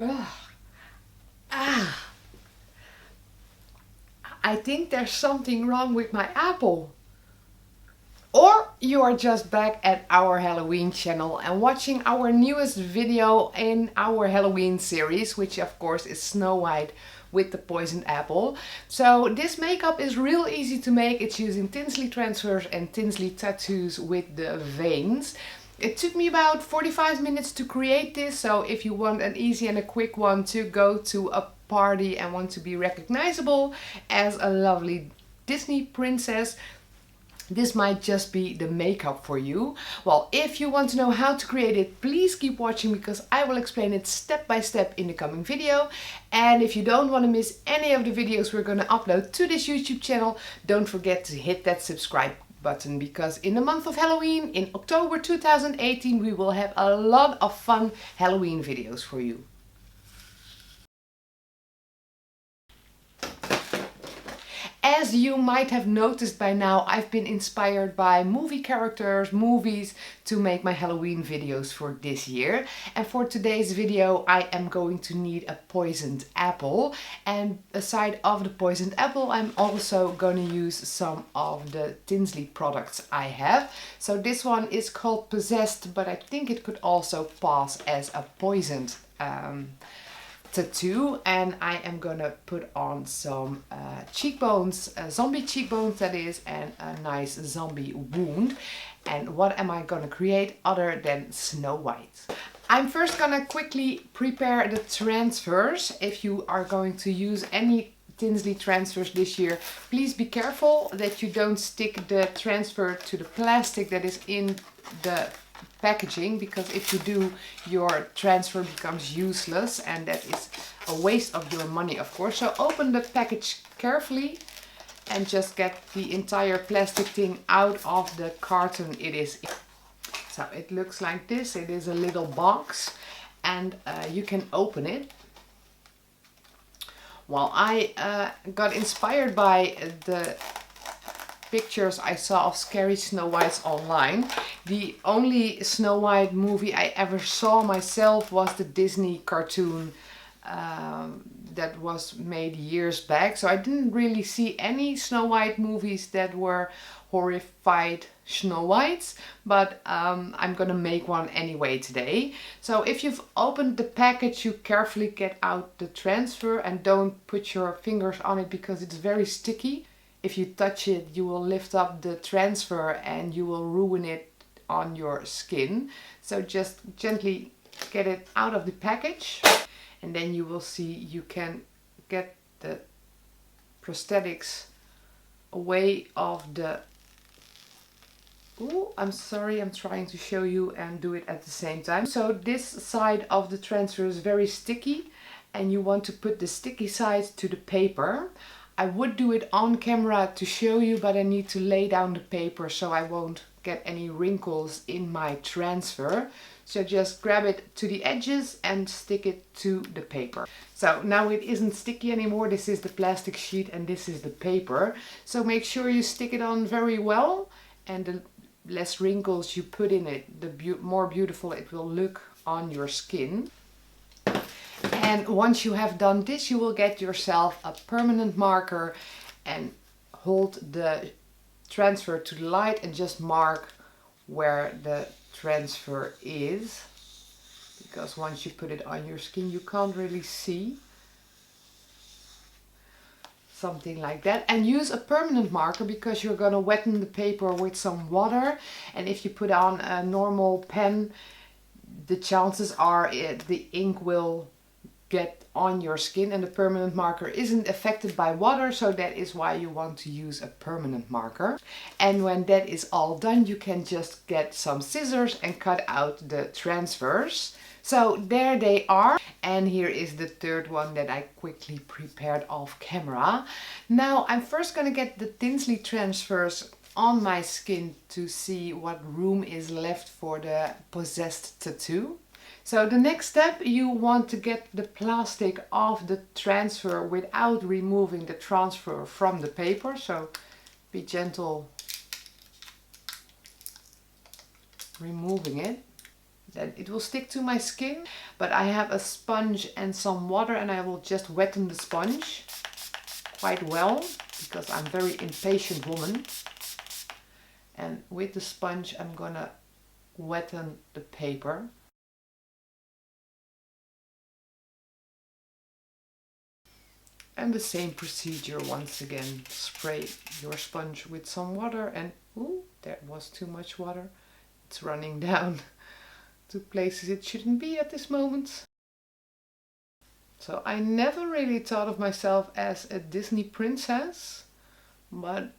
Ugh. Ah, I think there's something wrong with my apple. Or you are just back at our Halloween channel and watching our newest video in our Halloween series, which of course is Snow White with the poisoned apple. So this makeup is real easy to make. It's using Tinsley transfers and Tinsley tattoos with the veins. It took me about 45 minutes to create this, so if you want an easy and a quick one to go to a party and want to be recognizable as a lovely Disney princess, this might just be the makeup for you. Well, if you want to know how to create it, please keep watching because I will explain it step by step in the coming video. And if you don't want to miss any of the videos we're going to upload to this YouTube channel, don't forget to hit that subscribe button, because in the month of Halloween, in October 2018, we will have a lot of fun Halloween videos for you. As you might have noticed by now, I've been inspired by movie characters, movies, to make my Halloween videos for this year. And for today's video, I am going to need a poisoned apple. And aside of the poisoned apple, I'm also going to use some of the Tinsley products I have. So this one is called Possessed, but I think it could also pass as a poisoned tattoo. And I am gonna put on some cheekbones, zombie cheekbones that is, and a nice zombie wound. And what am I gonna create other than Snow White? I'm first gonna quickly prepare the transfers. If you are going to use any Tinsley transfers this year, please be careful that you don't stick the transfer to the plastic that is in the packaging, because if you do, your transfer becomes useless and that is a waste of your money, of course. So open the package carefully and just get the entire plastic thing out of the carton it is in. So it looks like this. It is a little box and you can open it. Well, I got inspired by the pictures I saw of scary Snow Whites online. The only Snow White movie I ever saw myself was the Disney cartoon that was made years back. So I didn't really see any Snow White movies that were horrified Snow Whites, but I'm gonna make one anyway today. So if you've opened the package, you carefully get out the transfer and don't put your fingers on it because it's very sticky. If you touch it, you will lift up the transfer and you will ruin it on your skin. So just gently get it out of the package and then you will see you can get the prosthetics away of the... Ooh, I'm sorry, I'm trying to show you and do it at the same time. So this side of the transfer is very sticky and you want to put the sticky side to the paper. I would do it on camera to show you, but I need to lay down the paper so I won't get any wrinkles in my transfer. So just grab it to the edges and stick it to the paper. So now it isn't sticky anymore. This is the plastic sheet and this is the paper. So make sure you stick it on very well, and the less wrinkles you put in it, the more beautiful it will look on your skin. And once you have done this, you will get yourself a permanent marker and hold the transfer to the light and just mark where the transfer is. Because once you put it on your skin, you can't really see. Something like that. And use a permanent marker because you're going to wetten the paper with some water. And if you put on a normal pen, the chances are the ink will get on your skin, and the permanent marker isn't affected by water, so that is why you want to use a permanent marker. And when that is all done, you can just get some scissors and cut out the transfers. So there they are, and here is the third one that I quickly prepared off camera. Now I'm first gonna get the Tinsley transfers on my skin to see what room is left for the possessed tattoo. So the next step, you want to get the plastic off the transfer without removing the transfer from the paper. So be gentle removing it. Then it will stick to my skin, but I have a sponge and some water, and I will just wetten the sponge quite well because I'm a very impatient woman. And with the sponge I'm gonna wetten the paper. And the same procedure once again. Spray your sponge with some water, and ooh, there was too much water. It's running down to places it shouldn't be at this moment. So I never really thought of myself as a Disney princess, but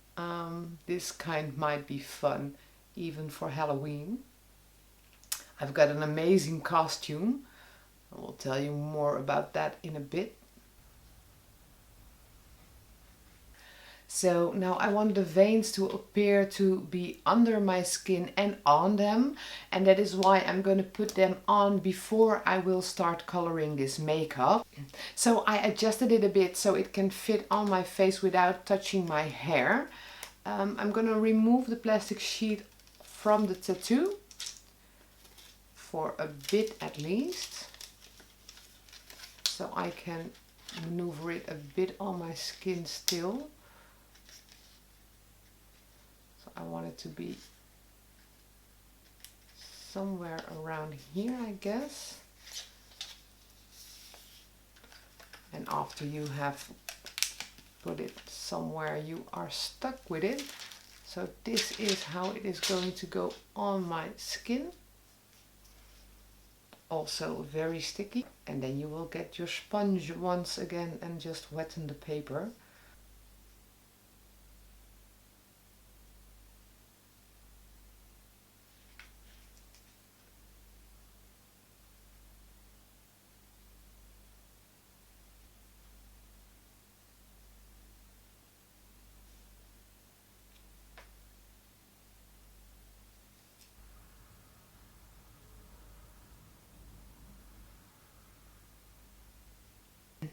this kind might be fun even for Halloween. I've got an amazing costume. I will tell you more about that in a bit. So now I want the veins to appear to be under my skin and on them, and that is why I'm going to put them on before I will start coloring this makeup. So I adjusted it a bit so it can fit on my face without touching my hair. I'm going to remove the plastic sheet from the tattoo for a bit at least, so I can maneuver it a bit on my skin still. I want it to be somewhere around here, I guess. And after you have put it somewhere, you are stuck with it. So this is how it is going to go on my skin. Also very sticky. And then you will get your sponge once again and just wetten the paper.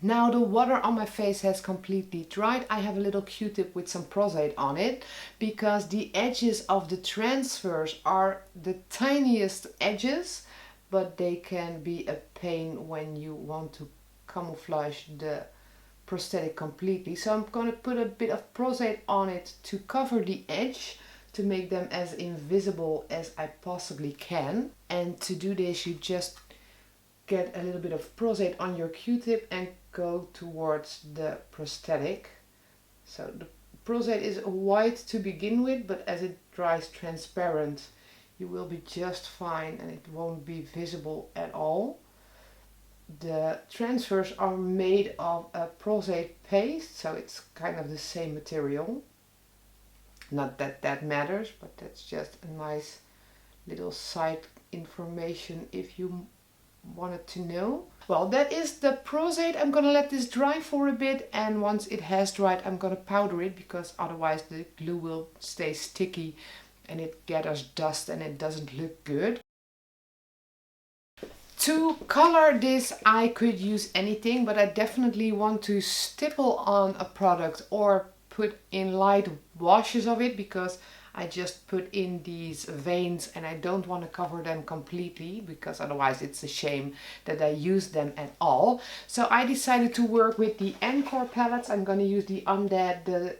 Now the water on my face has completely dried. I have a little Q-tip with some Prosthetic on it because the edges of the transfers are the tiniest edges, but they can be a pain when you want to camouflage the prosthetic completely. So I'm going to put a bit of Prosthetic on it to cover the edge, to make them as invisible as I possibly can. And to do this you just get a little bit of Prosthetic on your Q-tip and go towards the prosthetic. So the Prosthetic is white to begin with, but as it dries transparent you will be just fine and it won't be visible at all. The transfers are made of a Prosthetic paste, so it's kind of the same material. Not that that matters, but that's just a nice little side information if you wanted to know. Well, that is the Prosthetic. I'm gonna let this dry for a bit, and once it has dried I'm gonna powder it because otherwise the glue will stay sticky and it gathers dust and it doesn't look good. To color this I could use anything, but I definitely want to stipple on a product or put in light washes of it because I just put in these veins and I don't want to cover them completely because otherwise it's a shame that I use them at all. So I decided to work with the Encore palettes. I'm going to use the Undead, the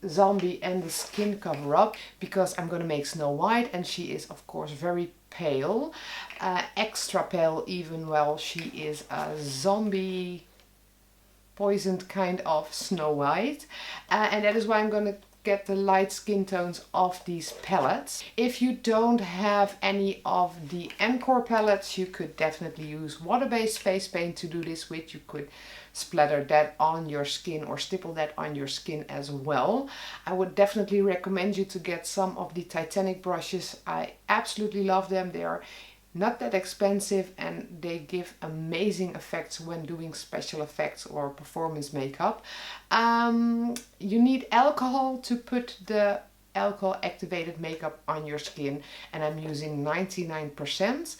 Zombie and the Skin Cover Up because I'm going to make Snow White, and she is of course very pale, extra pale even, well, she is a zombie poisoned kind of Snow White, and that is why I'm going to get the light skin tones of these palettes. If you don't have any of the Encore palettes, you could definitely use water-based face paint to do this with. You could splatter that on your skin or stipple that on your skin as well. I would definitely recommend you to get some of the Titanic brushes. I absolutely love them. They are not that expensive and they give amazing effects when doing special effects or performance makeup. You need alcohol to put the alcohol activated makeup on your skin, and I'm using 99%.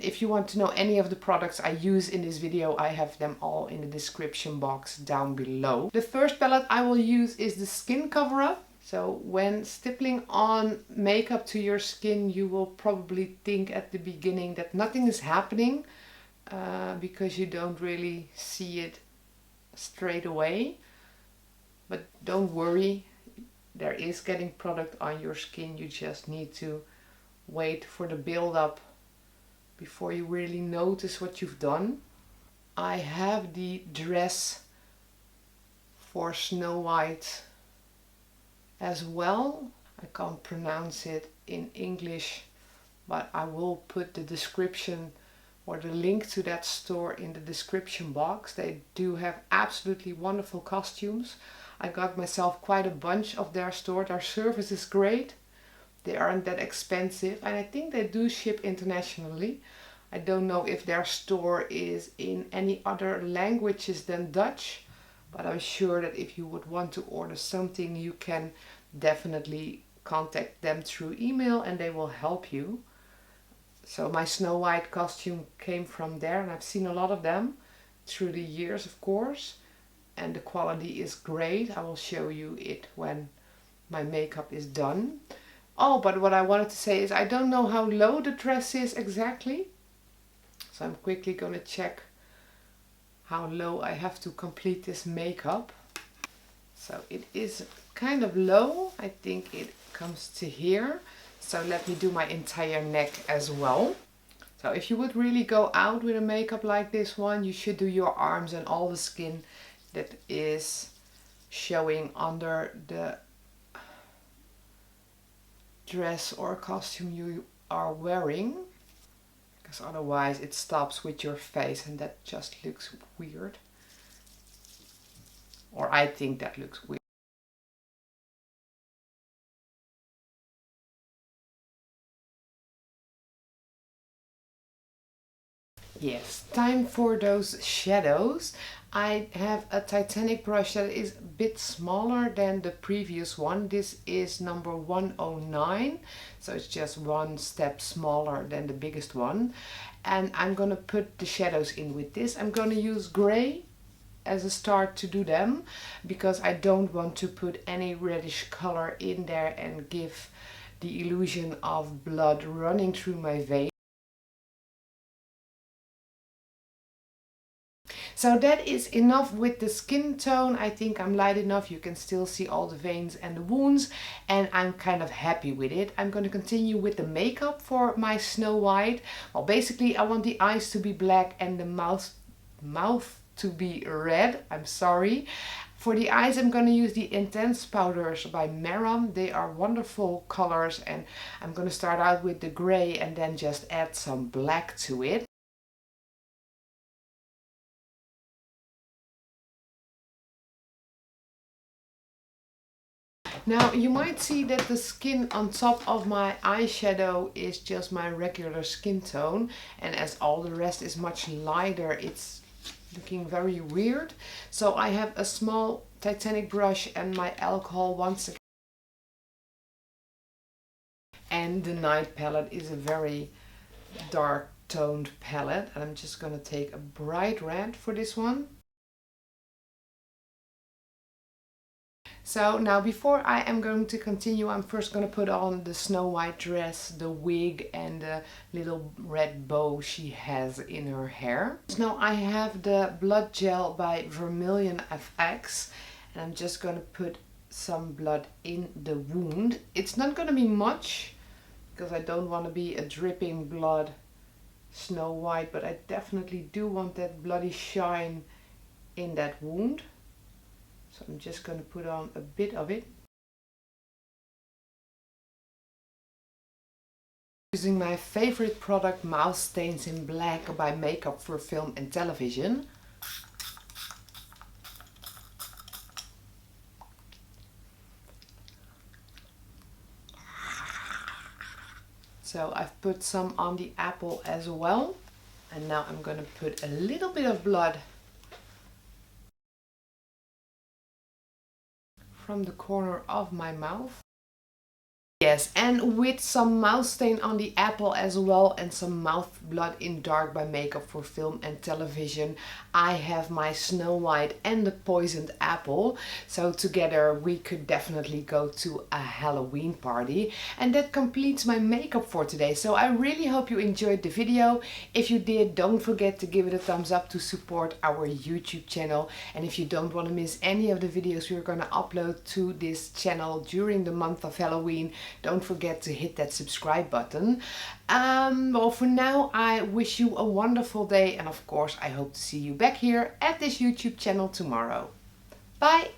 If you want to know any of the products I use in this video, I have them all in the description box down below. The first palette I will use is the Skin Cover Up. So when stippling on makeup to your skin, you will probably think at the beginning that nothing is happening because you don't really see it straight away. But don't worry, there is getting product on your skin. You just need to wait for the build-up before you really notice what you've done. I have the dress for Snow White as well. I can't pronounce it in English, but I will put the description or the link to that store in the description box. They do have absolutely wonderful costumes. I got myself quite a bunch of their store. Their service is great. They aren't that expensive, and I think they do ship internationally. I don't know if their store is in any other languages than Dutch, but I'm sure that if you would want to order something, you can definitely contact them through email and they will help you. So my Snow White costume came from there, and I've seen a lot of them through the years, of course, and the quality is great. I will show you it when my makeup is done. Oh, but what I wanted to say is I don't know how low the dress is exactly, so I'm quickly gonna check how low I have to complete this makeup. So it is kind of low. I think it comes to here. So let me do my entire neck as well. So if you would really go out with a makeup like this one, you should do your arms and all the skin that is showing under the dress or costume you are wearing, because otherwise it stops with your face and that just looks weird, or I think that looks weird. Yes, time for those shadows. I have a Titanic brush that is a bit smaller than the previous one. This is number 109, so it's just one step smaller than the biggest one. And I'm gonna put the shadows in with this. I'm gonna use gray as a start to do them, because I don't want to put any reddish color in there and give the illusion of blood running through my veins. So that is enough with the skin tone. I think I'm light enough. You can still see all the veins and the wounds, and I'm kind of happy with it. I'm going to continue with the makeup for my Snow White. Well, basically I want the eyes to be black and the mouth to be red. I'm sorry. For the eyes, I'm going to use the Intense powders by Meron. They are wonderful colors, and I'm going to start out with the gray and then just add some black to it. Now you might see that the skin on top of my eyeshadow is just my regular skin tone, and as all the rest is much lighter, it's looking very weird. So I have a small Titanic brush and my alcohol once again. And the Night palette is a very dark toned palette, and I'm just going to take a bright red for this one. So now before I am going to continue, I'm first going to put on the Snow White dress, the wig and the little red bow she has in her hair. So now I have the blood gel by Vermilion FX, and I'm just going to put some blood in the wound. It's not going to be much because I don't want to be a dripping blood Snow White, but I definitely do want that bloody shine in that wound. So I'm just going to put on a bit of it. Using my favorite product, Mouse Stains in Black by Makeup for Film and Television. So I've put some on the apple as well. And now I'm going to put a little bit of blood from the corner of my mouth. Yes, and with some mouth stain on the apple as well and some mouth blood in dark by Makeup for Film and Television, I have my Snow White and the poisoned apple. So together we could definitely go to a Halloween party. And that completes my makeup for today. So I really hope you enjoyed the video. If you did, don't forget to give it a thumbs up to support our YouTube channel. And if you don't want to miss any of the videos we're going to upload to this channel during the month of Halloween, don't forget to hit that subscribe button. Well, for now, I wish you a wonderful day. And of course, I hope to see you back here at this YouTube channel tomorrow. Bye!